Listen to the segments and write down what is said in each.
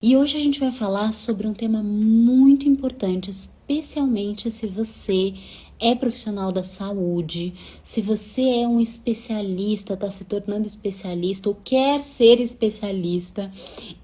E hoje a gente vai falar sobre um tema muito importante, especialmente se você é profissional da saúde, se você é um especialista, está se tornando especialista ou quer ser especialista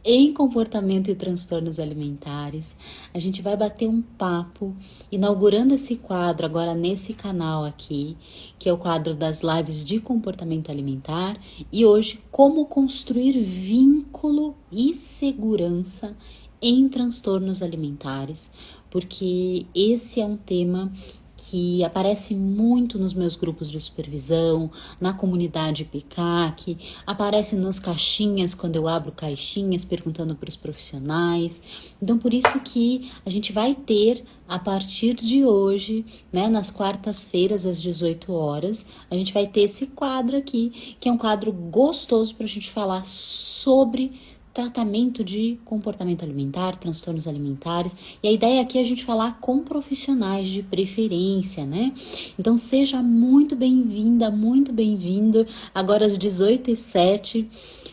em comportamento e transtornos alimentares. A gente vai bater um papo, inaugurando esse quadro agora nesse canal aqui, que é o quadro das lives de comportamento alimentar, e hoje como construir vínculo e segurança em transtornos alimentares, porque esse é um tema que aparece muito nos meus grupos de supervisão, na comunidade PCAC, aparece nas caixinhas, quando eu abro caixinhas perguntando para os profissionais. Então, por isso que a gente vai ter, a partir de hoje, né, nas quartas-feiras, às 18 horas, a gente vai ter esse quadro aqui, que é um quadro gostoso para a gente falar sobre tratamento de comportamento alimentar, transtornos alimentares. E a ideia aqui é a gente falar com profissionais de preferência, né? Então seja muito bem-vinda, muito bem-vindo. Agora às 18h07.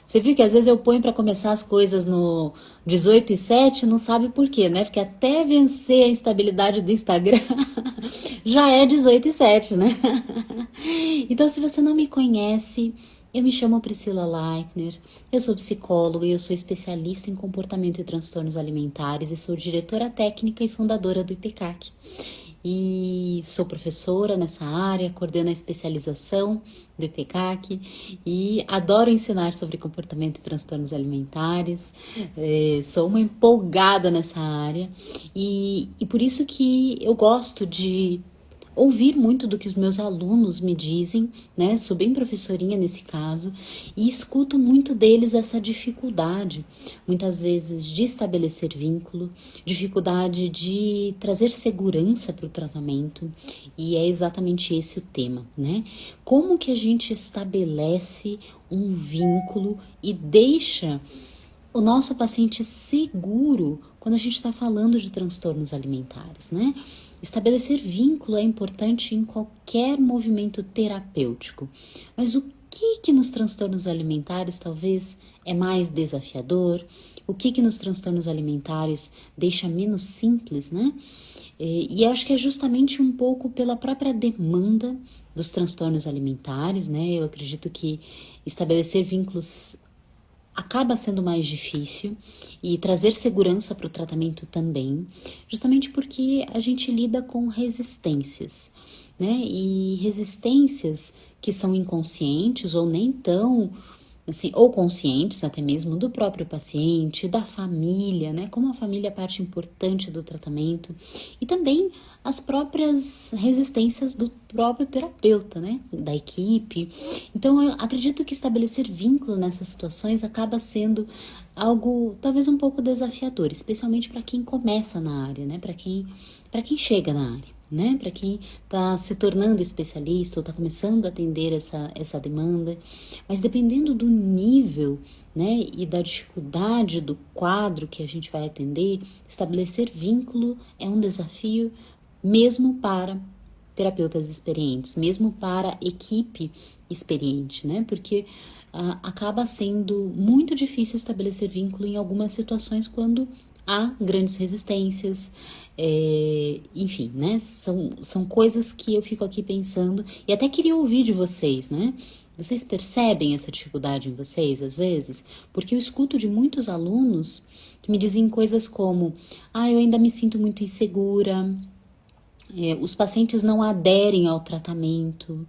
Você viu que às vezes eu ponho para começar as coisas no 18h07, não sabe por quê, né? Porque até vencer a instabilidade do Instagram já é 18h07, né? Então, se você não me conhece, eu me chamo Priscila Leitner, eu sou psicóloga e eu sou especialista em comportamento e transtornos alimentares e sou diretora técnica e fundadora do IPCAC. E sou professora nessa área, coordeno a especialização do IPCAC e adoro ensinar sobre comportamento e transtornos alimentares. Sou uma empolgada nessa área e por isso que eu gosto de ouvir muito do que os meus alunos me dizem, né? Sou bem professorinha nesse caso e escuto muito deles essa dificuldade, muitas vezes de estabelecer vínculo, dificuldade de trazer segurança para o tratamento, e é exatamente esse o tema, né? Como que a gente estabelece um vínculo e deixa o nosso paciente seguro quando a gente está falando de transtornos alimentares, né? Estabelecer vínculo é importante em qualquer movimento terapêutico, mas o que nos transtornos alimentares talvez é mais desafiador? O que nos transtornos alimentares deixa menos simples, né? E acho que é justamente um pouco pela própria demanda dos transtornos alimentares, né? Eu acredito que estabelecer vínculos acaba sendo mais difícil e trazer segurança para o tratamento também, justamente porque a gente lida com resistências, né? E resistências que são inconscientes ou nem tão, assim, ou conscientes até mesmo do próprio paciente, da família, né? Como a família é parte importante do tratamento e também as próprias resistências do próprio terapeuta, né? Da equipe. Então, eu acredito que estabelecer vínculo nessas situações acaba sendo algo talvez um pouco desafiador, especialmente para quem começa na área, né? Para quem chega na área, né? Para quem está se tornando especialista ou está começando a atender essa demanda. Mas dependendo do nível, né, e da dificuldade do quadro que a gente vai atender, estabelecer vínculo é um desafio mesmo para terapeutas experientes, mesmo para equipe experiente, né? Porque acaba sendo muito difícil estabelecer vínculo em algumas situações quando há grandes resistências, enfim, né? São coisas que eu fico aqui pensando e até queria ouvir de vocês, né? Vocês percebem essa dificuldade em vocês, às vezes? Porque eu escuto de muitos alunos que me dizem coisas como: eu ainda me sinto muito insegura, os pacientes não aderem ao tratamento.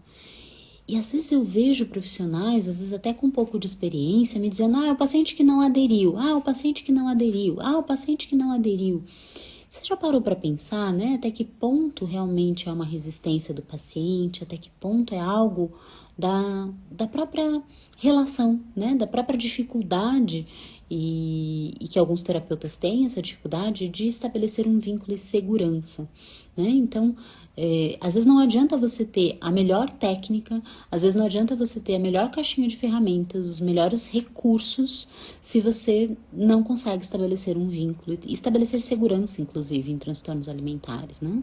E às vezes eu vejo profissionais, às vezes até com um pouco de experiência, me dizendo: o paciente que não aderiu, o paciente que não aderiu, o paciente que não aderiu. Você já parou para pensar, né? Até que ponto realmente é uma resistência do paciente, até que ponto é algo da própria relação, né? Da própria dificuldade e que alguns terapeutas têm essa dificuldade de estabelecer um vínculo e segurança, né? Então, Às vezes não adianta você ter a melhor técnica, às vezes não adianta você ter a melhor caixinha de ferramentas, os melhores recursos, se você não consegue estabelecer um vínculo e estabelecer segurança, inclusive, em transtornos alimentares, né?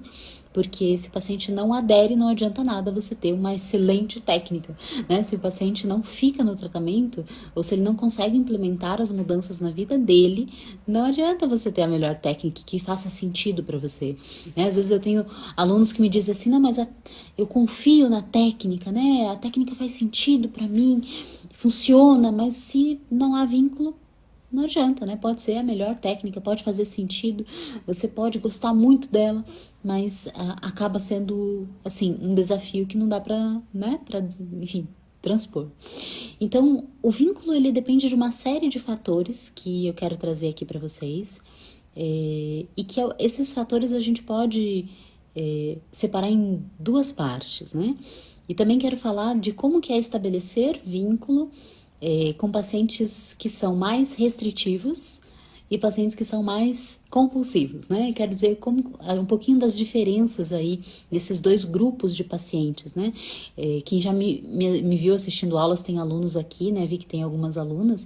Porque se o paciente não adere, não adianta nada você ter uma excelente técnica, né? Se o paciente não fica no tratamento, ou se ele não consegue implementar as mudanças na vida dele, não adianta você ter a melhor técnica que faça sentido para você, né? Às vezes eu tenho alunos que me dizem assim, não, mas eu confio na técnica, né? A técnica faz sentido para mim, funciona, mas se não há vínculo, não adianta, né? Pode ser a melhor técnica, pode fazer sentido, você pode gostar muito dela, mas acaba sendo, assim, um desafio que não dá pra, né? Enfim, transpor. Então, o vínculo, ele depende de uma série de fatores que eu quero trazer aqui para vocês, e que esses fatores a gente pode separar em duas partes, né? E também quero falar de como que é estabelecer vínculo com pacientes que são mais restritivos e pacientes que são mais compulsivos, né? Quer dizer, um pouquinho das diferenças aí desses dois grupos de pacientes, né? Quem já me viu assistindo aulas, tem alunos aqui, né? Vi que tem algumas alunas,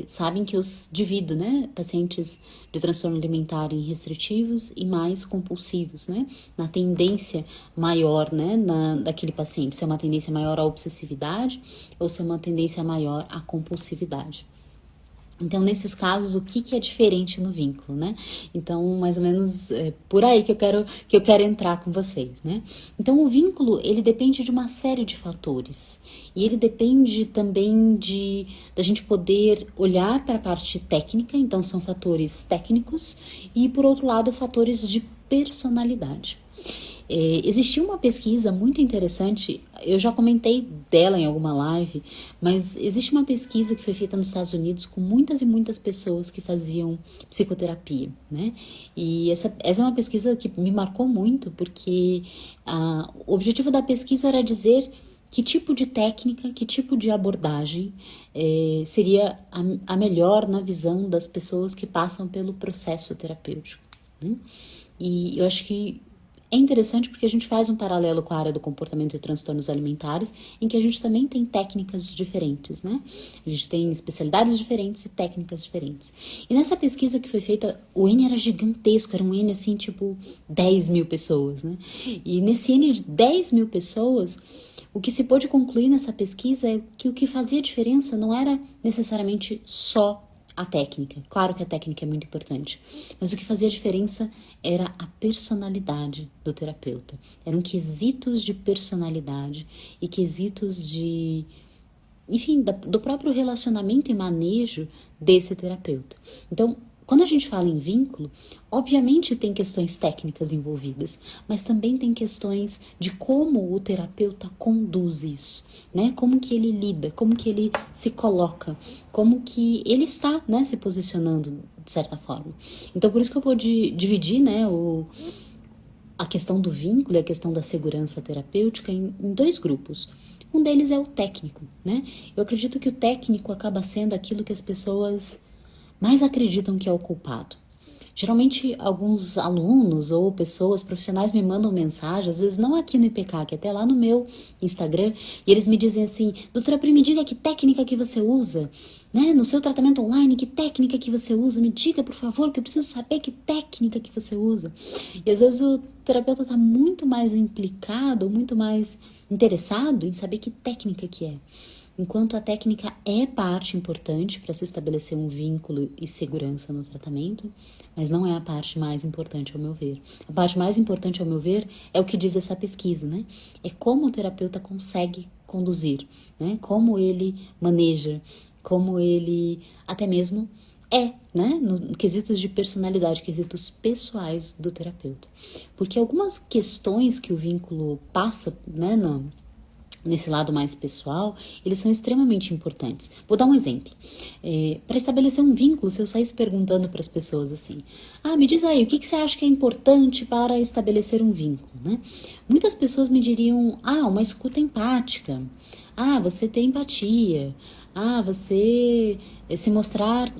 sabem que eu divido, né? Pacientes de transtorno alimentar em restritivos e mais compulsivos, né? Na tendência maior, né? Daquele paciente, se é uma tendência maior à obsessividade ou se é uma tendência maior à compulsividade. Então, nesses casos, o que é diferente no vínculo, né? Então, mais ou menos por aí que eu quero entrar com vocês, né? Então, o vínculo, ele depende de uma série de fatores. E ele depende também da gente poder olhar para a parte técnica, então são fatores técnicos, e por outro lado, fatores de personalidade. Existiu uma pesquisa muito interessante, eu já comentei dela em alguma live, mas existe uma pesquisa que foi feita nos Estados Unidos com muitas e muitas pessoas que faziam psicoterapia, né? E essa é uma pesquisa que me marcou muito, porque o objetivo da pesquisa era dizer que tipo de técnica, que tipo de abordagem seria a melhor na visão das pessoas que passam pelo processo terapêutico, né? E eu acho que é interessante porque a gente faz um paralelo com a área do comportamento e transtornos alimentares, em que a gente também tem técnicas diferentes, né? A gente tem especialidades diferentes e técnicas diferentes. E nessa pesquisa que foi feita, o N era gigantesco, era um N assim, tipo 10 mil pessoas, né? E nesse N de 10 mil pessoas, o que se pôde concluir nessa pesquisa é que o que fazia diferença não era necessariamente só a técnica. Claro que a técnica é muito importante, mas o que fazia diferença era a personalidade do terapeuta. Eram quesitos de personalidade e quesitos de, enfim, do próprio relacionamento e manejo desse terapeuta. Então, quando a gente fala em vínculo, obviamente tem questões técnicas envolvidas, mas também tem questões de como o terapeuta conduz isso, né? Como que ele lida, como que ele se coloca, como que ele está, né, se posicionando de certa forma. Então, por isso que eu vou dividir, né, a questão do vínculo e a questão da segurança terapêutica em dois grupos. Um deles é o técnico, né? Eu acredito que o técnico acaba sendo aquilo que as pessoas mais acreditam que é o culpado. Geralmente, alguns alunos ou pessoas profissionais me mandam mensagem, às vezes não aqui no IPK, que até lá no meu Instagram, e eles me dizem assim, doutora Pri, me diga que técnica que você usa, né? No seu tratamento online, que técnica que você usa? Me diga, por favor, que eu preciso saber que técnica que você usa. E às vezes o terapeuta está muito mais implicado, ou muito mais interessado em saber que técnica que é. Enquanto a técnica é parte importante para se estabelecer um vínculo e segurança no tratamento, mas não é a parte mais importante ao meu ver. A parte mais importante ao meu ver é o que diz essa pesquisa, né? É como o terapeuta consegue conduzir, né? Como ele maneja, como ele até mesmo né? No quesitos de personalidade, quesitos pessoais do terapeuta. Porque algumas questões que o vínculo passa, né, nesse lado mais pessoal, eles são extremamente importantes. Vou dar um exemplo. Para estabelecer um vínculo, se eu saísse perguntando para as pessoas assim, me diz aí, o que você acha que é importante para estabelecer um vínculo, né? Muitas pessoas me diriam, uma escuta empática, você ter empatia, você se mostrar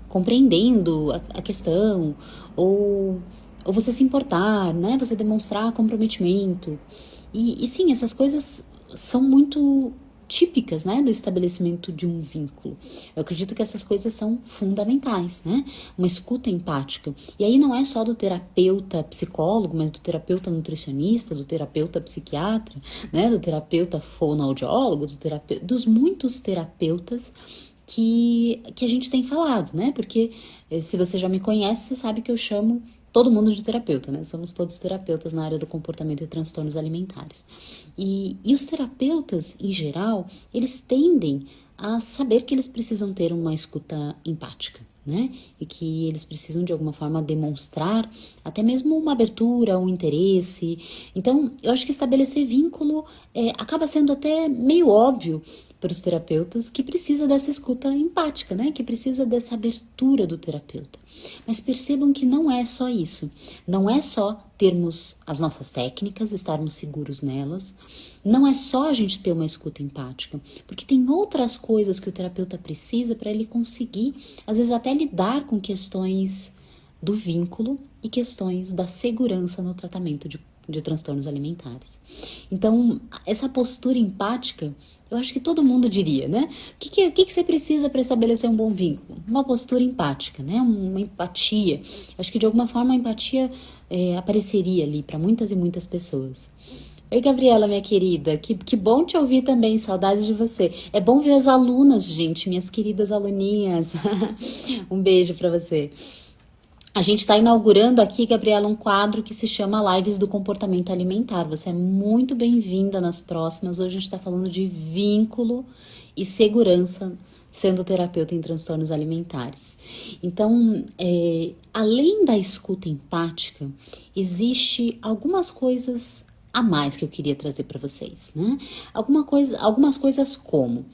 compreendendo a questão, ou ou você se importar, né? Você demonstrar comprometimento. E sim, essas coisas são muito típicas, né, do estabelecimento de um vínculo. Eu acredito que essas coisas são fundamentais, né? Uma escuta empática. E aí não é só do terapeuta psicólogo, mas do terapeuta nutricionista, do terapeuta psiquiatra, né, do terapeuta fonoaudiólogo, dos muitos terapeutas que a gente tem falado, né? Porque se você já me conhece, você sabe que eu chamo todo mundo de terapeuta, né? Somos todos terapeutas na área do comportamento e transtornos alimentares. E os terapeutas, em geral, eles tendem a saber que eles precisam ter uma escuta empática, né? E que eles precisam de alguma forma demonstrar até mesmo uma abertura, um interesse. Então, eu acho que estabelecer vínculo acaba sendo até meio óbvio para os terapeutas que precisa dessa escuta empática, né? Que precisa dessa abertura do terapeuta. Mas percebam que não é só isso. Não é só termos as nossas técnicas, estarmos seguros nelas. Não é só a gente ter uma escuta empática, porque tem outras coisas que o terapeuta precisa para ele conseguir, às vezes até lidar com questões do vínculo e questões da segurança no tratamento de transtornos alimentares. Então, essa postura empática, eu acho que todo mundo diria, né? O que você precisa para estabelecer um bom vínculo? Uma postura empática, né? Uma empatia. Acho que de alguma forma a empatia apareceria ali para muitas e muitas pessoas. Oi, Gabriela, minha querida, que bom te ouvir também, saudades de você. É bom ver as alunas, gente, minhas queridas aluninhas. Um beijo para você. A gente está inaugurando aqui, Gabriela, um quadro que se chama Lives do Comportamento Alimentar. Você é muito bem-vinda nas próximas. Hoje a gente está falando de vínculo e segurança sendo terapeuta em transtornos alimentares. Então, além da escuta empática, existe algumas coisas a mais que eu queria trazer para vocês, né? Algumas coisas como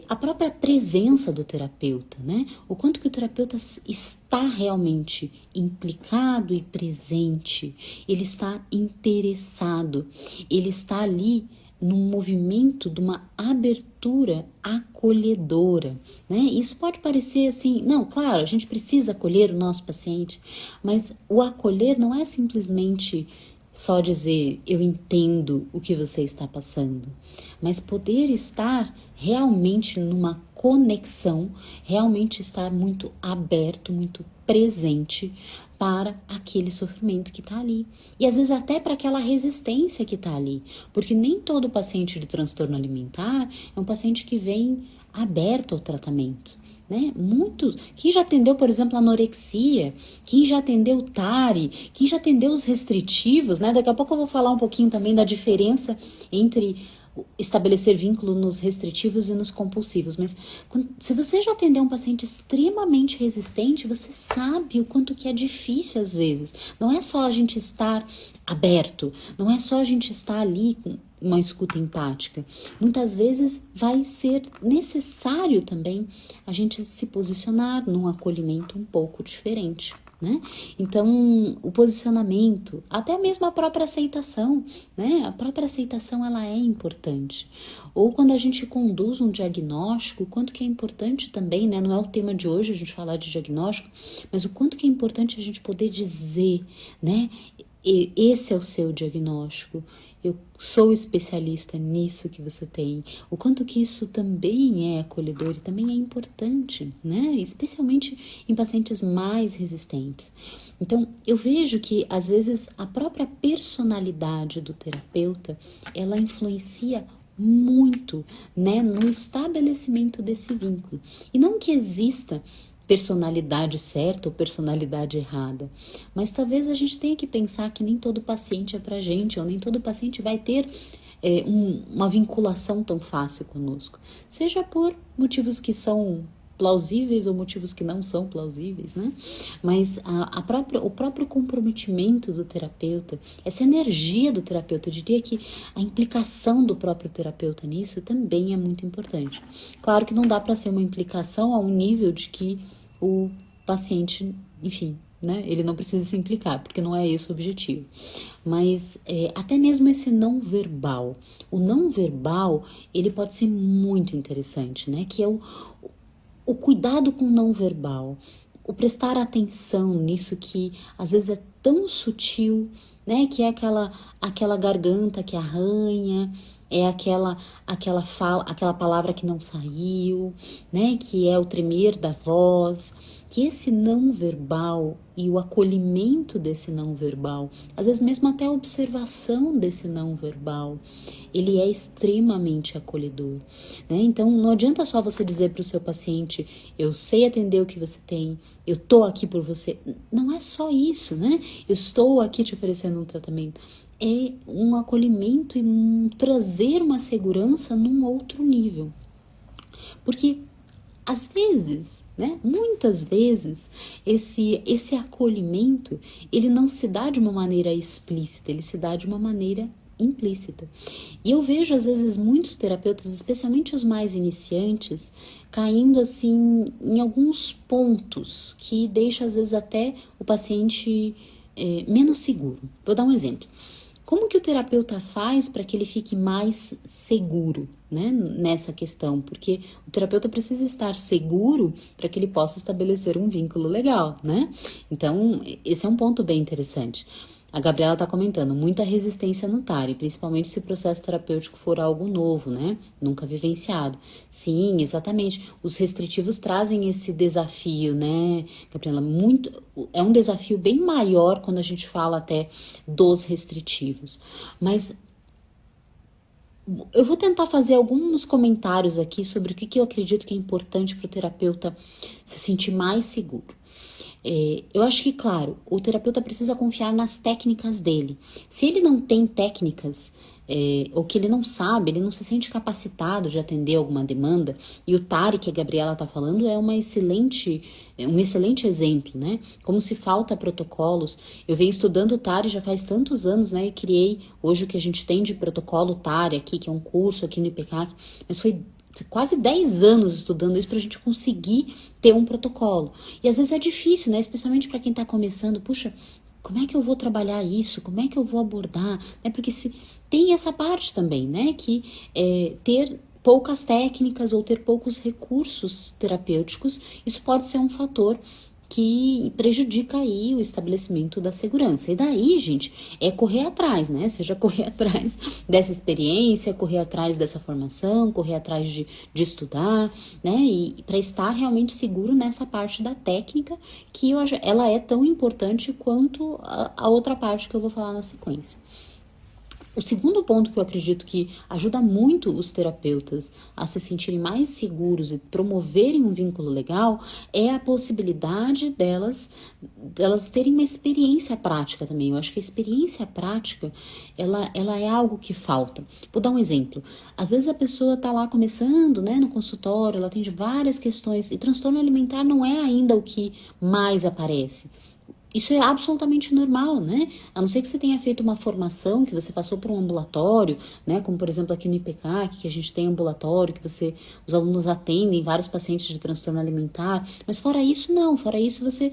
a própria presença do terapeuta, né? O quanto que o terapeuta está realmente implicado e presente, ele está interessado, ele está ali num movimento de uma abertura acolhedora, né? Isso pode parecer assim, não, claro, a gente precisa acolher o nosso paciente, mas o acolher não é simplesmente só dizer eu entendo o que você está passando, mas poder estar realmente numa conexão, realmente estar muito aberto, muito presente para aquele sofrimento que está ali. E às vezes até para aquela resistência que está ali. Porque nem todo paciente de transtorno alimentar é um paciente que vem aberto ao tratamento. Né? Muitos, quem já atendeu, por exemplo, anorexia, quem já atendeu TARI, quem já atendeu os restritivos, né? Daqui a pouco eu vou falar um pouquinho também da diferença entre estabelecer vínculo nos restritivos e nos compulsivos, mas se você já atendeu um paciente extremamente resistente, você sabe o quanto que é difícil às vezes. Não é só a gente estar aberto, não é só a gente estar ali com uma escuta empática. Muitas vezes vai ser necessário também a gente se posicionar num acolhimento um pouco diferente. Né? Então, o posicionamento, até mesmo a própria aceitação, né? A própria aceitação ela é importante. Ou quando a gente conduz um diagnóstico, o quanto que é importante também, né? Não é o tema de hoje a gente falar de diagnóstico, mas o quanto que é importante a gente poder dizer, né? Esse é o seu diagnóstico. Eu sou especialista nisso que você tem. O quanto que isso também é acolhedor e também é importante, né? Especialmente em pacientes mais resistentes. Então, eu vejo que, às vezes, a própria personalidade do terapeuta, ela influencia muito, né, no estabelecimento desse vínculo. E não que exista personalidade certa ou personalidade errada. Mas talvez a gente tenha que pensar que nem todo paciente é pra gente, ou nem todo paciente vai ter uma vinculação tão fácil conosco. Seja por motivos que são plausíveis ou motivos que não são plausíveis, né? Mas o próprio comprometimento do terapeuta, essa energia do terapeuta, eu diria que a implicação do próprio terapeuta nisso também é muito importante. Claro que não dá para ser uma implicação a um nível de que o paciente, enfim, né? Ele não precisa se implicar, porque não é esse o objetivo. Mas até mesmo esse não verbal. O não verbal, ele pode ser muito interessante, né? Que é o cuidado com o não verbal. o prestar atenção nisso que às vezes é tão sutil, né? Que é aquela garganta que arranha, é aquela palavra que não saiu, né? Que é o tremer da voz, que esse não verbal e o acolhimento desse não verbal, às vezes mesmo até a observação desse não verbal, ele é extremamente acolhedor, né? Então não adianta só você dizer para o seu paciente, eu sei atender o que você tem, eu tô aqui por você. Não é só isso, né? Eu estou aqui te oferecendo um tratamento. É um acolhimento e trazer uma segurança num outro nível. Porque às vezes, né, muitas vezes, esse acolhimento, ele não se dá de uma maneira explícita, ele se dá de uma maneira implícita. E eu vejo, às vezes, muitos terapeutas, especialmente os mais iniciantes, caindo, assim, em alguns pontos que deixam, às vezes, até o paciente menos seguro. Vou dar um exemplo. Como que o terapeuta faz para que ele fique mais seguro, né, nessa questão? Porque o terapeuta precisa estar seguro para que ele possa estabelecer um vínculo legal, né? Então, esse é um ponto bem interessante. A Gabriela está comentando, muita resistência no TARI, principalmente se o processo terapêutico for algo novo, né? Nunca vivenciado. Sim, exatamente. Os restritivos trazem esse desafio, né, Gabriela? É um desafio bem maior quando a gente fala até dos restritivos. Mas eu vou tentar fazer alguns comentários aqui sobre o que eu acredito que é importante para o terapeuta se sentir mais seguro. Eu acho que, claro, o terapeuta precisa confiar nas técnicas dele. Se ele não tem técnicas, ou que ele não sabe, ele não se sente capacitado de atender alguma demanda, e o TARI que a Gabriela está falando é um excelente exemplo, né? Como se falta protocolos. Eu venho estudando o TARI já faz tantos anos, né? E criei hoje o que a gente tem de protocolo TARI aqui, que é um curso aqui no IPCAC, mas foi quase 10 anos estudando isso para a gente conseguir ter um protocolo. E às vezes é difícil, né? Especialmente para quem está começando. Puxa, como é que eu vou trabalhar isso? Como é que eu vou abordar? Porque tem essa parte também, né? Que ter poucas técnicas ou ter poucos recursos terapêuticos, isso pode ser um fator que prejudica aí o estabelecimento da segurança. E daí, gente, é correr atrás, né? Seja correr atrás dessa experiência, correr atrás dessa formação, correr atrás de estudar, né? E para estar realmente seguro nessa parte da técnica, que ela é tão importante quanto a outra parte que eu vou falar na sequência. O segundo ponto que eu acredito que ajuda muito os terapeutas a se sentirem mais seguros e promoverem um vínculo legal é a possibilidade delas terem uma experiência prática também. Eu acho que a experiência prática, ela é algo que falta. Vou dar um exemplo. Às vezes a pessoa está lá começando, né, no consultório, ela atende várias questões e transtorno alimentar não é ainda o que mais aparece. Isso é absolutamente normal, né? A não ser que você tenha feito uma formação, que você passou por um ambulatório, né? Como, por exemplo, aqui no IPCAC, que a gente tem ambulatório, que os alunos atendem vários pacientes de transtorno alimentar. Mas fora isso, não. Fora isso, você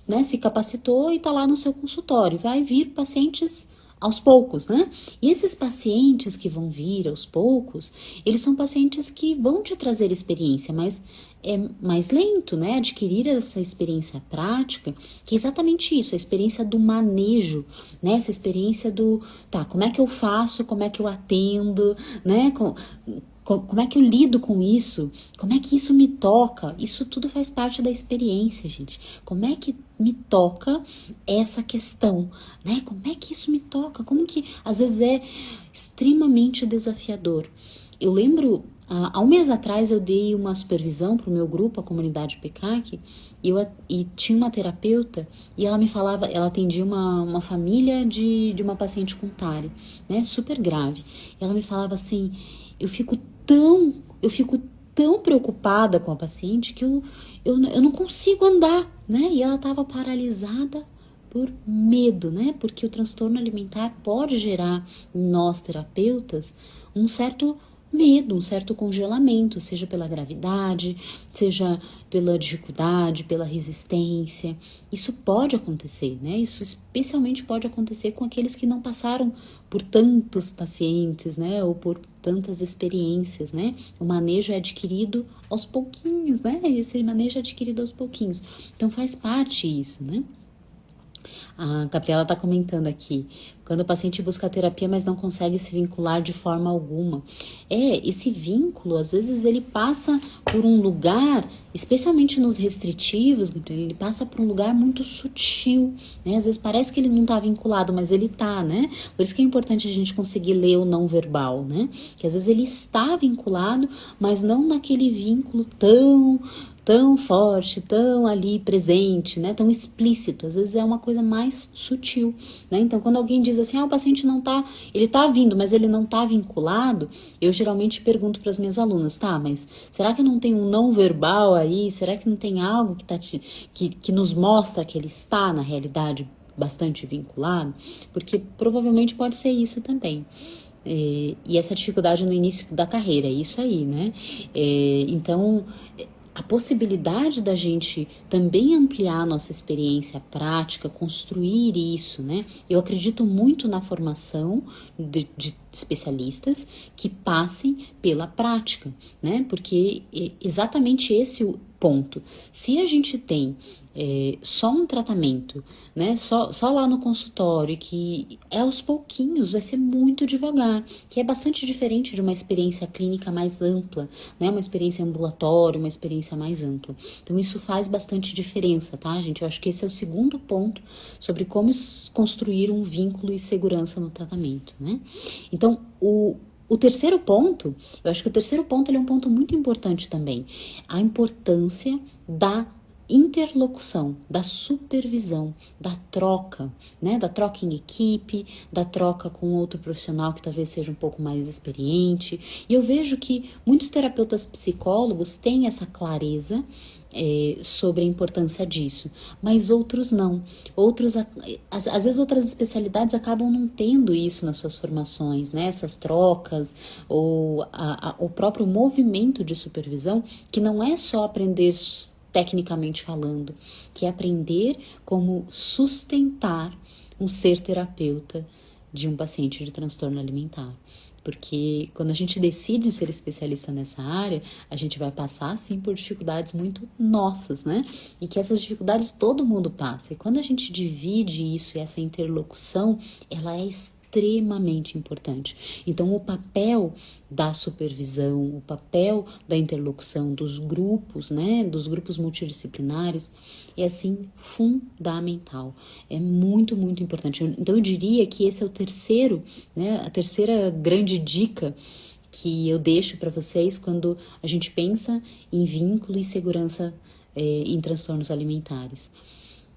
né, se capacitou e está lá no seu consultório. Vai vir pacientes aos poucos, né? E esses pacientes que vão vir aos poucos, eles são pacientes que vão te trazer experiência, mas é mais lento, né? Adquirir essa experiência prática, que é exatamente isso, a experiência do manejo, né? Essa experiência como é que eu faço, como é que eu atendo, né? Como é que eu lido com isso? Como é que isso me toca? Isso tudo faz parte da experiência, gente. Como é que me toca essa questão, né? Como é que isso me toca? Como que às vezes é extremamente desafiador. Eu lembro, há um mês atrás eu dei uma supervisão para o meu grupo, a comunidade PECAC, e tinha uma terapeuta e ela me falava, ela atendia uma família de uma paciente com TARI, né? Super grave. E ela me falava assim, eu fico tão preocupada com a paciente que eu não consigo andar, né? E ela estava paralisada por medo, né? Porque o transtorno alimentar pode gerar em nós terapeutas um certo medo, um certo congelamento, seja pela gravidade, seja pela dificuldade, pela resistência. Isso pode acontecer, né? Isso especialmente pode acontecer com aqueles que não passaram por tantos pacientes, né? Ou por tantas experiências, né? O manejo é adquirido aos pouquinhos, né? Esse manejo é adquirido aos pouquinhos. Então faz parte isso, né? A Gabriela está comentando aqui, quando o paciente busca terapia, mas não consegue se vincular de forma alguma. Esse vínculo, às vezes, ele passa por um lugar, especialmente nos restritivos, ele passa por um lugar muito sutil, né? Às vezes parece que ele não está vinculado, mas ele está, né? Por isso que é importante a gente conseguir ler o não verbal, né? Que às vezes ele está vinculado, mas não naquele vínculo tão forte, tão ali presente, né, tão explícito. Às vezes é uma coisa mais sutil, né? Então, quando alguém diz assim, o paciente não tá, ele tá vindo, mas ele não tá vinculado, eu geralmente pergunto para as minhas alunas, mas será que não tem um não verbal aí? Será que não tem algo que nos mostra que ele está, na realidade, bastante vinculado? Porque provavelmente pode ser isso também. E essa dificuldade no início da carreira, é isso aí, né? Então, a possibilidade da gente também ampliar a nossa experiência prática, construir isso, né? Eu acredito muito na formação de especialistas que passem pela prática, né? Porque é exatamente esse o ponto. Se a gente tem só um tratamento, né? Só lá no consultório, que é aos pouquinhos, vai ser muito devagar, que é bastante diferente de uma experiência clínica mais ampla, né? Uma experiência ambulatória, uma experiência mais ampla. Então isso faz bastante diferença, tá, gente? Eu acho que esse é o segundo ponto sobre como construir um vínculo e segurança no tratamento, né? Então, o terceiro ponto, eu acho que o terceiro ponto ele é um ponto muito importante também. A importância da interlocução, da supervisão, da troca, né? Da troca em equipe, da troca com outro profissional que talvez seja um pouco mais experiente. E eu vejo que muitos terapeutas psicólogos têm essa clareza sobre a importância disso, mas outros não. Outros, às vezes outras especialidades acabam não tendo isso nas suas formações, né? Essas trocas ou o próprio movimento de supervisão, que não é só aprender tecnicamente falando, que é aprender como sustentar um ser terapeuta de um paciente de transtorno alimentar. Porque quando a gente decide ser especialista nessa área, a gente vai passar, sim, por dificuldades muito nossas, né? E que essas dificuldades todo mundo passa. E quando a gente divide isso e essa interlocução, ela é extremamente importante. Então, o papel da supervisão, o papel da interlocução dos grupos, né, dos grupos multidisciplinares, é assim fundamental. É muito, muito importante. Então, eu diria que esse é o terceiro, né, a terceira grande dica que eu deixo para vocês quando a gente pensa em vínculo e segurança em transtornos alimentares.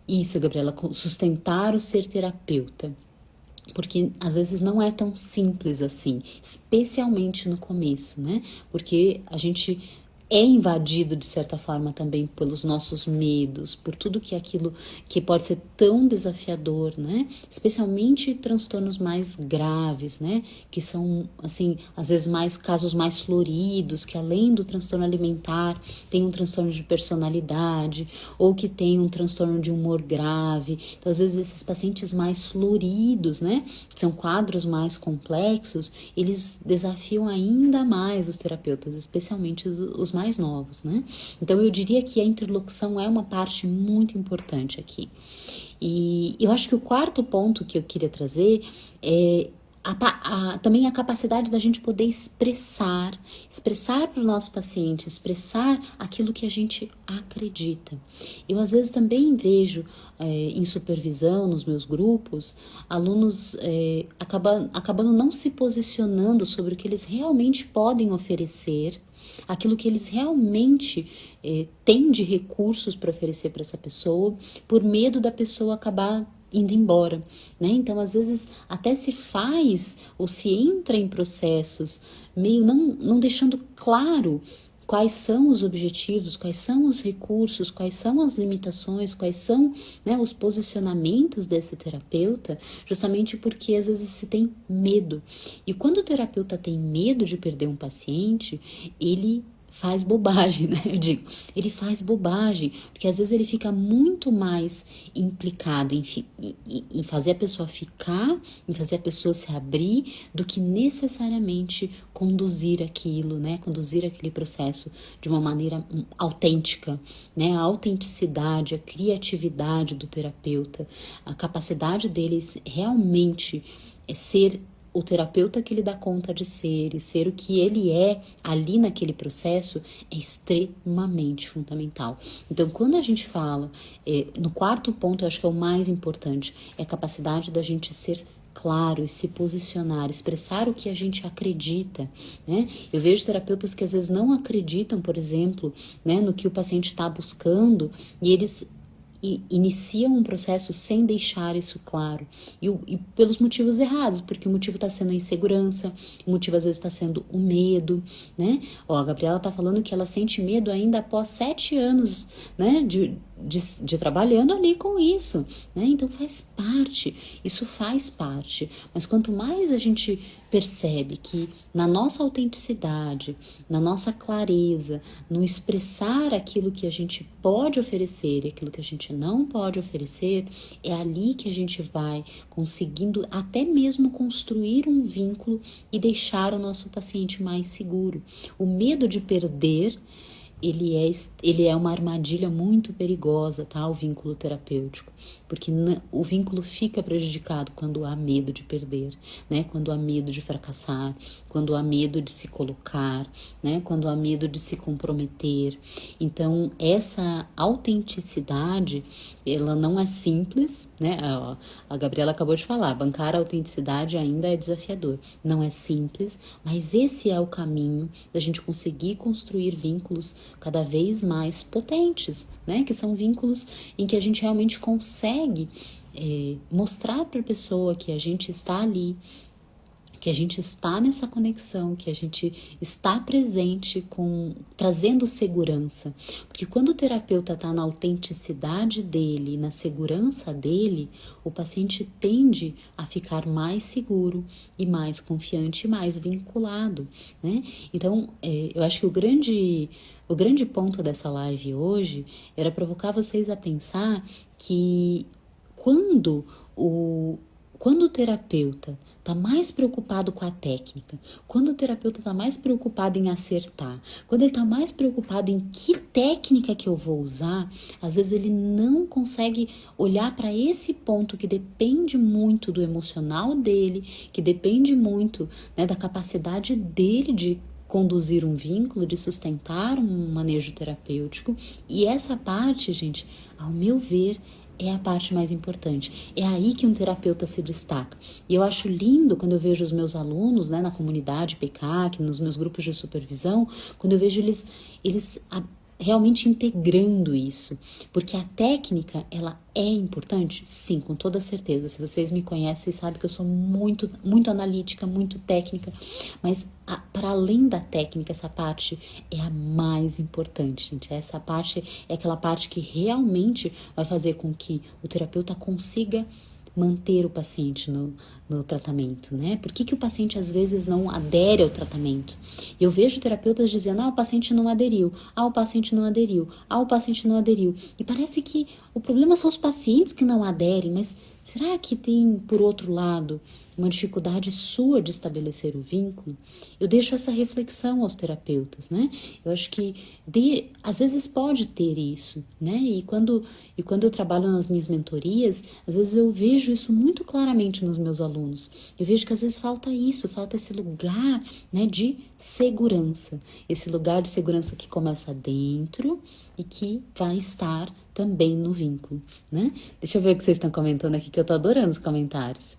Isso, Gabriela, sustentar o ser terapeuta. Porque às vezes não é tão simples assim, especialmente no começo, né? Porque a gente é invadido de certa forma também pelos nossos medos, por tudo que aquilo que pode ser tão desafiador, né? Especialmente transtornos mais graves, né? Que são, assim, às vezes casos mais floridos, que além do transtorno alimentar, tem um transtorno de personalidade, ou que tem um transtorno de humor grave. Então, às vezes, esses pacientes mais floridos, né? Que são quadros mais complexos, eles desafiam ainda mais os terapeutas, especialmente os mais novos, né? Então, eu diria que a interlocução é uma parte muito importante aqui. E eu acho que o quarto ponto que eu queria trazer é também a capacidade da gente poder expressar para o nosso paciente, expressar aquilo que a gente acredita. Eu, às vezes, também vejo em supervisão, nos meus grupos, alunos acabando não se posicionando sobre o que eles realmente podem oferecer, aquilo que eles realmente têm de recursos para oferecer para essa pessoa, por medo da pessoa acabar indo embora, né? Então, às vezes, até se faz ou se entra em processos meio não deixando claro quais são os objetivos, quais são os recursos, quais são as limitações, quais são, né, os posicionamentos desse terapeuta, justamente porque às vezes se tem medo. E quando o terapeuta tem medo de perder um paciente, ele faz bobagem, né? Eu digo, ele faz bobagem, porque às vezes ele fica muito mais implicado em fazer a pessoa ficar, em fazer a pessoa se abrir, do que necessariamente conduzir aquilo, né? Conduzir aquele processo de uma maneira autêntica, né? A autenticidade, a criatividade do terapeuta, a capacidade deles realmente ser o terapeuta que ele dá conta de ser e ser o que ele é ali naquele processo é extremamente fundamental. Então, quando a gente fala, no quarto ponto, eu acho que é o mais importante, é a capacidade da gente ser claro e se posicionar, expressar o que a gente acredita, né? Eu vejo terapeutas que às vezes não acreditam, por exemplo, né, no que o paciente está buscando e eles iniciam um processo sem deixar isso claro. E pelos motivos errados, porque o motivo está sendo a insegurança, o motivo às vezes está sendo o medo, né? Ó, a Gabriela está falando que ela sente medo ainda após 7 anos, né, de trabalhando ali com isso, né? Então faz parte, isso faz parte. Mas quanto mais a gente percebe que na nossa autenticidade, na nossa clareza, no expressar aquilo que a gente pode oferecer e aquilo que a gente não pode oferecer, é ali que a gente vai conseguindo até mesmo construir um vínculo e deixar o nosso paciente mais seguro. O medo de perder, ele é uma armadilha muito perigosa, tá? O vínculo terapêutico, porque o vínculo fica prejudicado quando há medo de perder, né? Quando há medo de fracassar, quando há medo de se colocar, né? Quando há medo de se comprometer. Então, essa autenticidade, ela não é simples, né? A Gabriela acabou de falar, bancar a autenticidade ainda é desafiador. Não é simples, mas esse é o caminho da gente conseguir construir vínculos cada vez mais potentes, né? Que são vínculos em que a gente realmente consegue mostrar para a pessoa que a gente está ali, que a gente está nessa conexão, que a gente está presente trazendo segurança. Porque quando o terapeuta está na autenticidade dele, na segurança dele, o paciente tende a ficar mais seguro e mais confiante e mais vinculado, né? Então, eu acho que o grande ponto dessa live hoje era provocar vocês a pensar que quando o terapeuta está mais preocupado com a técnica, quando o terapeuta está mais preocupado em acertar, quando ele está mais preocupado em que técnica que eu vou usar, às vezes ele não consegue olhar para esse ponto que depende muito do emocional dele, que depende muito, né, da capacidade dele de conduzir um vínculo, de sustentar um manejo terapêutico. E essa parte, gente, ao meu ver, é a parte mais importante. É aí que um terapeuta se destaca. E eu acho lindo quando eu vejo os meus alunos, né, na comunidade PCAC, nos meus grupos de supervisão, quando eu vejo eles realmente integrando isso. Porque a técnica, ela é importante? Sim, com toda certeza. Se vocês me conhecem, vocês sabem que eu sou muito, muito analítica, muito técnica. Mas, para além da técnica, essa parte é a mais importante, gente. Essa parte é aquela parte que realmente vai fazer com que o terapeuta consiga manter o paciente no tratamento, né? Por que o paciente às vezes não adere ao tratamento? Eu vejo terapeutas dizendo, o paciente não aderiu, o paciente não aderiu, o paciente não aderiu. E parece que o problema são os pacientes que não aderem, mas será que tem, por outro lado, uma dificuldade sua de estabelecer o vínculo? Eu deixo essa reflexão aos terapeutas, né? Eu acho que às vezes pode ter isso, né? E quando eu trabalho nas minhas mentorias, às vezes eu vejo isso muito claramente nos meus alunos. Eu vejo que às vezes falta isso, falta esse lugar, né, de segurança. Esse lugar de segurança que começa dentro e que vai estar também no vínculo, né? Deixa eu ver o que vocês estão comentando aqui, que eu tô adorando os comentários.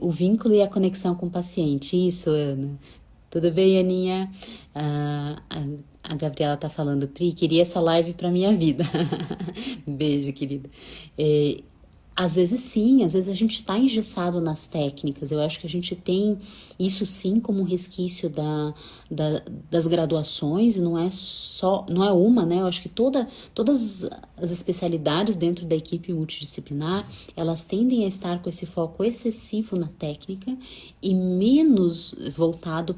O vínculo e a conexão com o paciente. Isso, Ana. Tudo bem, Aninha? A Gabriela tá falando, Pri, queria essa live pra minha vida. Beijo, querida. Às vezes sim, às vezes a gente está engessado nas técnicas. Eu acho que a gente tem isso sim como um resquício das graduações, e não é uma, né? Eu acho que todas as especialidades dentro da equipe multidisciplinar, elas tendem a estar com esse foco excessivo na técnica e menos voltado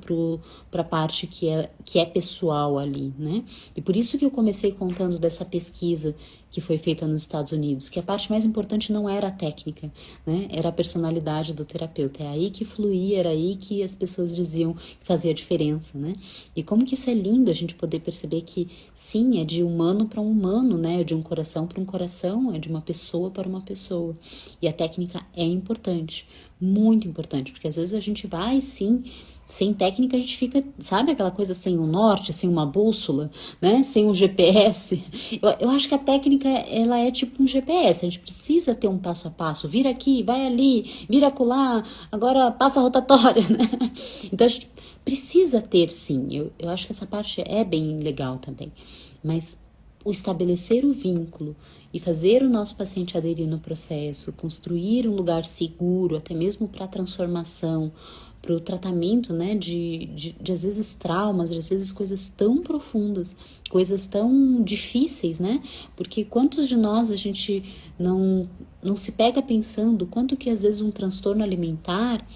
para a parte que é pessoal ali, né? E por isso que eu comecei contando dessa pesquisa que foi feita nos Estados Unidos, que a parte mais importante não era a técnica, né? Era a personalidade do terapeuta. É aí que fluía, era aí que as pessoas diziam que fazia diferença, né? E como que isso é lindo a gente poder perceber que sim, é de humano para um humano, né? É de um coração para um coração, é de uma pessoa para uma pessoa. E a técnica é importante, muito importante, porque às vezes a gente vai sim. Sem técnica a gente fica, sabe aquela coisa sem um norte, sem uma bússola, né? Sem um GPS. Eu acho que a técnica, ela é tipo um GPS, a gente precisa ter um passo a passo. Vira aqui, vai ali, vira acolá, agora passa a rotatória, né? Então a gente precisa ter sim. Eu acho que essa parte é bem legal também. Mas o estabelecer o vínculo e fazer o nosso paciente aderir no processo, construir um lugar seguro, até mesmo para a transformação, para o tratamento, né, de às vezes traumas, de, às vezes coisas tão profundas, coisas tão difíceis, né? Porque quantos de nós a gente não se pega pensando quanto que às vezes um transtorno alimentar,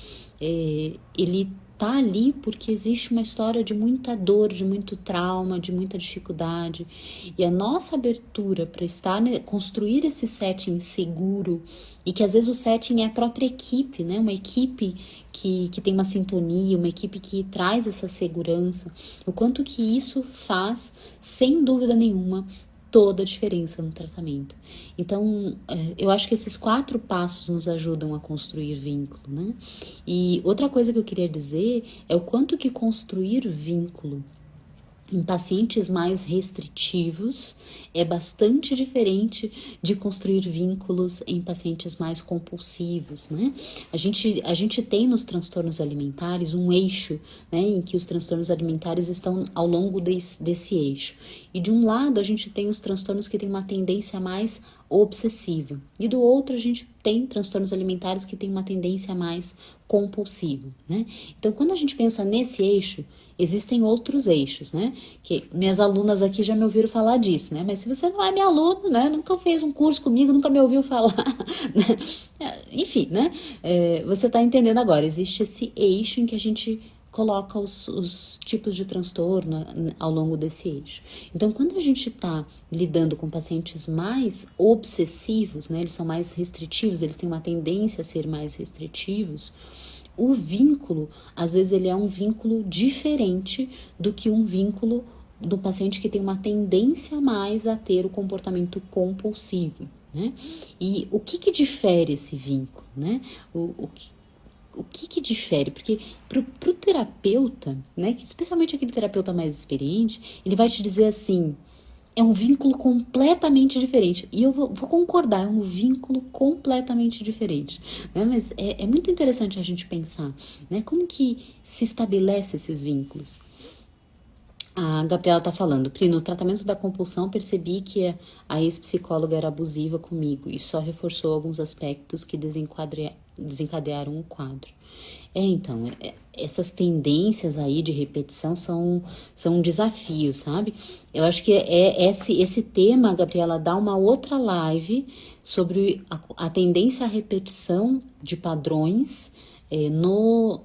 ele tá ali porque existe uma história de muita dor, de muito trauma, de muita dificuldade. E a nossa abertura para estar, né, construir esse setting seguro, e que às vezes o setting é a própria equipe, né? Uma equipe que tem uma sintonia, uma equipe que traz essa segurança. O quanto que isso faz, sem dúvida nenhuma, toda a diferença no tratamento. Então, eu acho que esses 4 passos nos ajudam a construir vínculo, né? E outra coisa que eu queria dizer é o quanto que construir vínculo em pacientes mais restritivos é bastante diferente de construir vínculos em pacientes mais compulsivos, né? A gente tem nos transtornos alimentares um eixo, né, em que os transtornos alimentares estão ao longo desse eixo. E de um lado a gente tem os transtornos que têm uma tendência mais obsessiva, e do outro a gente tem transtornos alimentares que têm uma tendência mais compulsiva, né? Então, quando a gente pensa nesse eixo, existem outros eixos, né? Que minhas alunas aqui já me ouviram falar disso, né? Mas se você não é minha aluna, né? Nunca fez um curso comigo, nunca me ouviu falar, né? Enfim, né? Você tá entendendo agora. Existe esse eixo em que a gente coloca os tipos de transtorno ao longo desse eixo. Então, quando a gente está lidando com pacientes mais obsessivos, né? Eles são mais restritivos, eles têm uma tendência a ser mais restritivos. O vínculo, às vezes, ele é um vínculo diferente do que um vínculo do paciente que tem uma tendência mais a ter o comportamento compulsivo, né? E o que difere esse vínculo, né? O que difere? Porque pro terapeuta, né, especialmente aquele terapeuta mais experiente, ele vai te dizer assim, é um vínculo completamente diferente. E eu vou concordar, é um vínculo completamente diferente, né? Mas é muito interessante a gente pensar, né? Como que se estabelece esses vínculos? A Gabriela tá falando, Pri, no tratamento da compulsão percebi que a ex-psicóloga era abusiva comigo e só reforçou alguns aspectos que desencadearam o quadro. Então, essas tendências aí de repetição são um desafio, sabe? Eu acho que esse tema, Gabriela, dá uma outra live sobre a tendência à repetição de padrões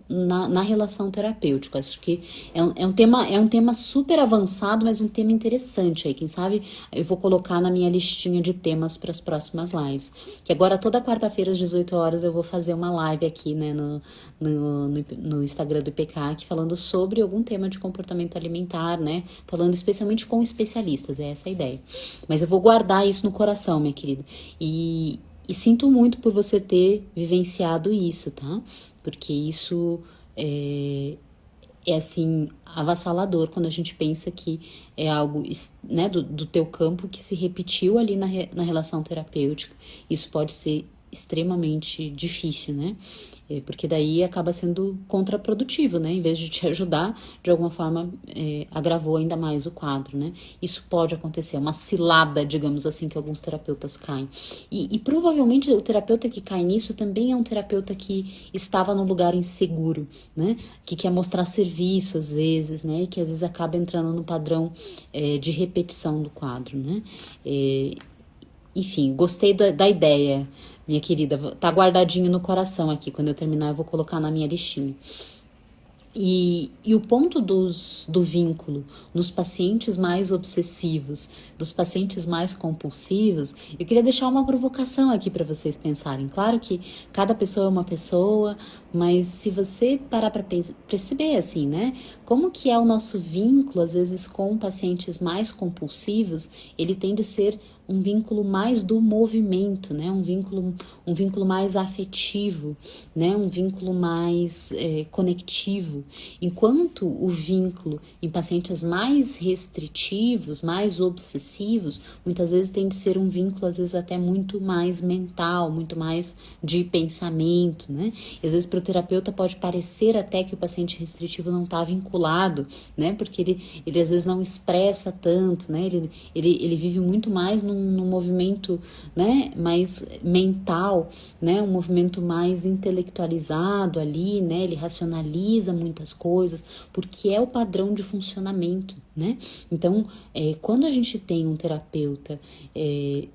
na relação terapêutica. Acho que é um tema super avançado, mas um tema interessante aí. Quem sabe eu vou colocar na minha listinha de temas para as próximas lives. Que agora toda quarta-feira às 18 horas eu vou fazer uma live aqui, né, no Instagram do IPK, aqui, falando sobre algum tema de comportamento alimentar, né? Falando especialmente com especialistas, é essa a ideia. Mas eu vou guardar isso no coração, minha querida. E sinto muito por você ter vivenciado isso, tá? Porque isso é assim, avassalador quando a gente pensa que é algo, né, do teu campo que se repetiu ali na relação terapêutica. Isso pode ser extremamente difícil, né? Porque daí acaba sendo contraprodutivo, né? Em vez de te ajudar, de alguma forma agravou ainda mais o quadro, né? Isso pode acontecer, é uma cilada, digamos assim, que alguns terapeutas caem. E provavelmente o terapeuta que cai nisso também é um terapeuta que estava num lugar inseguro, né? Que quer mostrar serviço às vezes, né? E que às vezes acaba entrando no padrão de repetição do quadro, né? Enfim, gostei da ideia, minha querida. Tá guardadinho no coração aqui. Quando eu terminar, eu vou colocar na minha listinha. E o ponto do vínculo nos pacientes mais obsessivos, dos pacientes mais compulsivos, eu queria deixar uma provocação aqui para vocês pensarem. Claro que cada pessoa é uma pessoa, mas se você parar para perceber assim, né? Como que é o nosso vínculo, às vezes, com pacientes mais compulsivos, ele tende a ser um vínculo mais do movimento, né? Um vínculo mais afetivo, né? Um vínculo mais conectivo. Enquanto o vínculo em pacientes mais restritivos, mais obsessivos, muitas vezes tem de ser um vínculo, às vezes até muito mais mental, muito mais de pensamento, né? E às vezes para o terapeuta pode parecer até que o paciente restritivo não está vinculado, né? Porque ele às vezes não expressa tanto, né? Ele vive muito mais num movimento, né, mais mental, né, um movimento mais intelectualizado ali, né, ele racionaliza muitas coisas, porque é o padrão de funcionamento, né? Então, quando a gente tem um terapeuta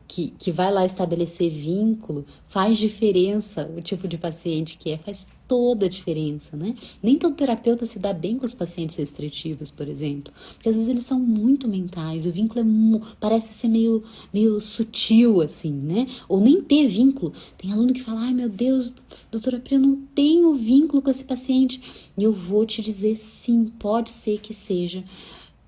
que vai lá estabelecer vínculo, faz diferença o tipo de paciente que faz toda a diferença, né? Nem todo terapeuta se dá bem com os pacientes restritivos, por exemplo, porque às vezes eles são muito mentais, o vínculo parece ser meio sutil, assim, né? Ou nem ter vínculo. Tem aluno que fala, ai meu Deus, doutora Pri, eu não tenho vínculo com esse paciente. E eu vou te dizer, sim, pode ser que seja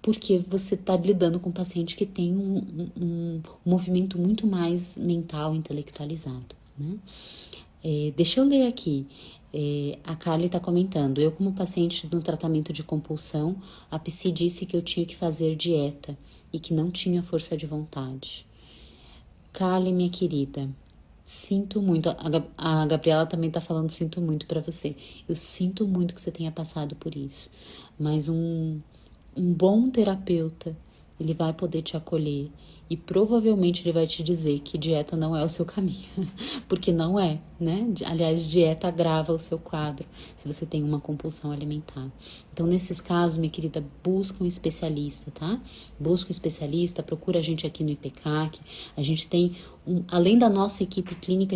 porque você está lidando com um paciente que tem um movimento muito mais mental, intelectualizado, né? Deixa eu ler aqui. A Carly está comentando, eu como paciente no tratamento de compulsão, a psi disse que eu tinha que fazer dieta e que não tinha força de vontade. Carly, minha querida, sinto muito, a Gabriela também está falando sinto muito para você, eu sinto muito que você tenha passado por isso, mas um bom terapeuta, ele vai poder te acolher e provavelmente ele vai te dizer que dieta não é o seu caminho, porque não é, né? Aliás, dieta agrava o seu quadro se você tem uma compulsão alimentar. Então, nesses casos, minha querida, busca um especialista, tá? Busca um especialista, procura a gente aqui no IPCAC. A gente tem, além da nossa equipe clínica,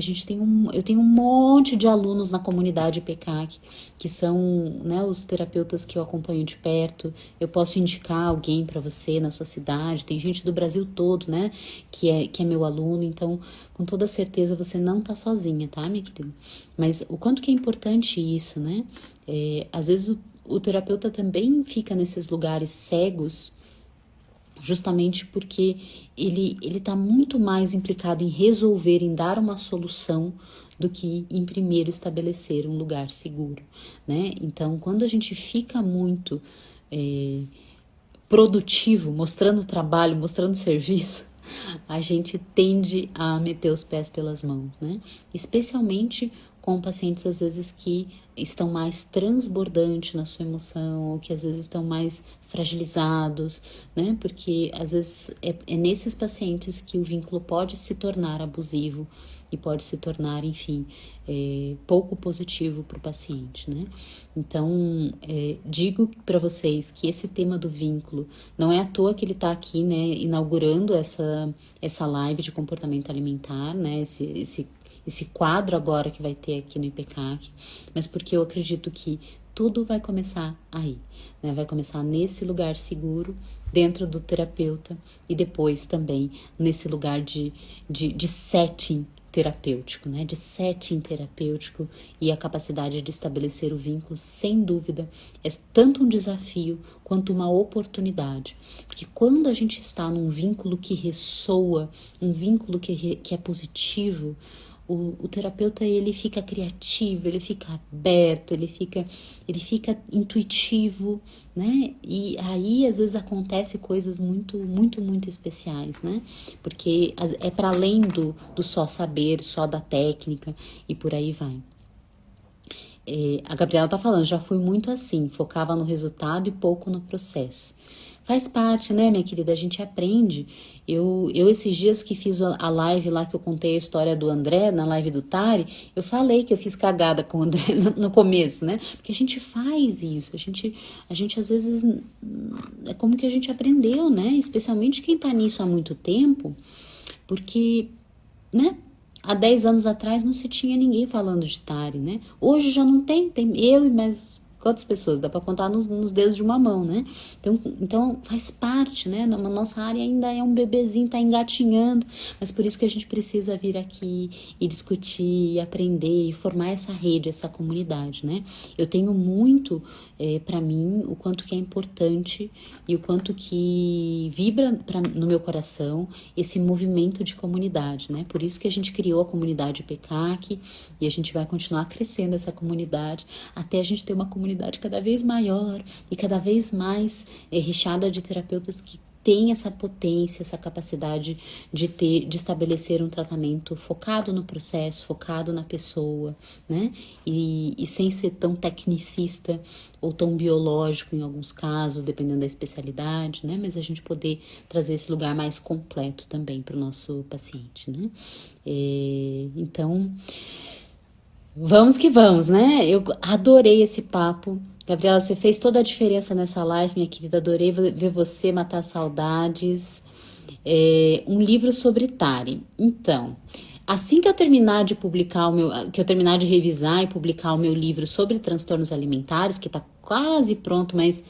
eu tenho um monte de alunos na comunidade IPCAC, que são, né, os terapeutas que eu acompanho de perto. Eu posso indicar alguém para você na sua cidade. Tem gente do Brasil todo, né, que é meu aluno. Então, com toda certeza, você não tá sozinha, tá, minha querida? Mas o quanto que é importante isso, né? Às vezes o terapeuta também fica nesses lugares cegos, justamente porque ele está muito mais implicado em resolver, em dar uma solução, do que em primeiro estabelecer um lugar seguro, né? Então, quando a gente fica muito produtivo, mostrando trabalho, mostrando serviço, a gente tende a meter os pés pelas mãos, né? Especialmente com pacientes, às vezes, que estão mais transbordantes na sua emoção, ou que às vezes estão mais fragilizados, né? Porque às vezes é nesses pacientes que o vínculo pode se tornar abusivo e pode se tornar, enfim, pouco positivo para o paciente, né? Então, digo para vocês que esse tema do vínculo não é à toa que ele está aqui, né, inaugurando essa live de comportamento alimentar, né, esse quadro agora que vai ter aqui no IPCAC, mas porque eu acredito que tudo vai começar aí, né? Vai começar nesse lugar seguro, dentro do terapeuta, e depois também nesse lugar de setting terapêutico, né? De setting terapêutico, e a capacidade de estabelecer o vínculo, sem dúvida, é tanto um desafio quanto uma oportunidade. Porque quando a gente está num vínculo que ressoa, um vínculo que é positivo, o terapeuta, ele fica criativo, ele fica aberto, ele fica intuitivo, né? E aí, às vezes, acontece coisas muito, muito, muito especiais, né? Porque é para além do só saber, só da técnica e por aí vai. A Gabriela tá falando, já fui muito assim, focava no resultado e pouco no processo. Faz parte, né, minha querida? A gente aprende. Eu esses dias que fiz a live lá, que eu contei a história do André, na live do Tari, eu falei que eu fiz cagada com o André no começo, né? Porque a gente faz isso, a gente às vezes, é como que a gente aprendeu, né? Especialmente quem tá nisso há muito tempo, porque, né? Há 10 anos atrás não se tinha ninguém falando de Tari, né? Hoje já não tem eu e mais quantas pessoas? Dá para contar nos dedos de uma mão, né? Então faz parte, né? A nossa área ainda é um bebezinho, tá engatinhando, mas por isso que a gente precisa vir aqui e discutir, e aprender e formar essa rede, essa comunidade, né? Eu tenho muito para mim o quanto que é importante e o quanto que vibra no meu coração esse movimento de comunidade, né? Por isso que a gente criou a comunidade PECAC e a gente vai continuar crescendo essa comunidade até a gente ter uma comunidade cada vez maior e cada vez mais recheada de terapeutas que tem essa potência, essa capacidade de estabelecer um tratamento focado no processo, focado na pessoa, né? E sem ser tão tecnicista ou tão biológico em alguns casos, dependendo da especialidade, né? Mas a gente poder trazer esse lugar mais completo também para o nosso paciente, né? Então, vamos que vamos, né? Eu adorei esse papo. Gabriela, você fez toda a diferença nessa live, minha querida. Adorei ver você matar saudades. Um livro sobre Tari. Então, assim que eu terminar de publicar que eu terminar de revisar e publicar o meu livro sobre transtornos alimentares, que tá quase pronto, mas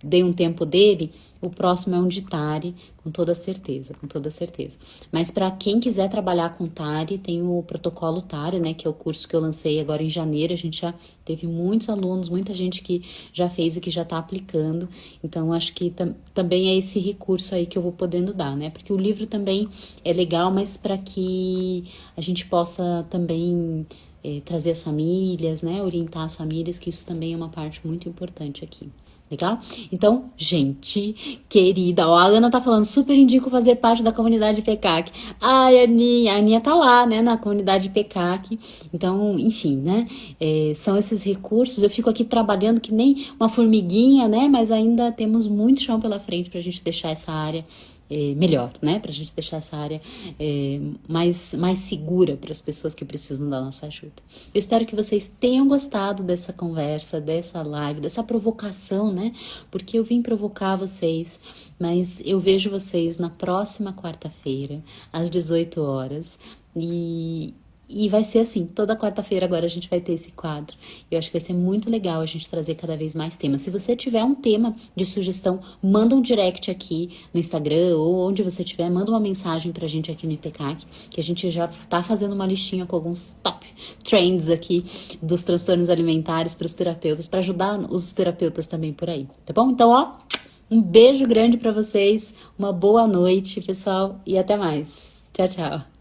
dei um tempo dele, o próximo é um de Tari, com toda certeza, com toda certeza. Mas para quem quiser trabalhar com Tari, tem o protocolo Tari, né, que é o curso que eu lancei agora em janeiro. A gente já teve muitos alunos, muita gente que já fez e que já está aplicando. Então, acho que também é esse recurso aí que eu vou podendo dar, né? Porque o livro também é legal, mas para que a gente possa também trazer as famílias, né, orientar as famílias, que isso também é uma parte muito importante aqui. Legal? Então, gente querida, ó, a Ana tá falando, super indico fazer parte da comunidade PECAC. Ai, a Aninha tá lá, né, na comunidade PECAC. Então, enfim, né, são esses recursos. Eu fico aqui trabalhando que nem uma formiguinha, né, mas ainda temos muito chão pela frente pra gente deixar essa área melhor, né? Pra gente deixar essa área mais segura para as pessoas que precisam da nossa ajuda. Eu espero que vocês tenham gostado dessa conversa, dessa live, dessa provocação, né? Porque eu vim provocar vocês, mas eu vejo vocês na próxima quarta-feira, às 18 horas, e vai ser assim, toda quarta-feira agora a gente vai ter esse quadro. Eu acho que vai ser muito legal a gente trazer cada vez mais temas. Se você tiver um tema de sugestão, manda um direct aqui no Instagram ou onde você tiver, manda uma mensagem pra gente aqui no IPCAC, que a gente já tá fazendo uma listinha com alguns top trends aqui dos transtornos alimentares para os terapeutas, para ajudar os terapeutas também por aí, tá bom? Então, ó, um beijo grande pra vocês, uma boa noite, pessoal, e até mais. Tchau, tchau.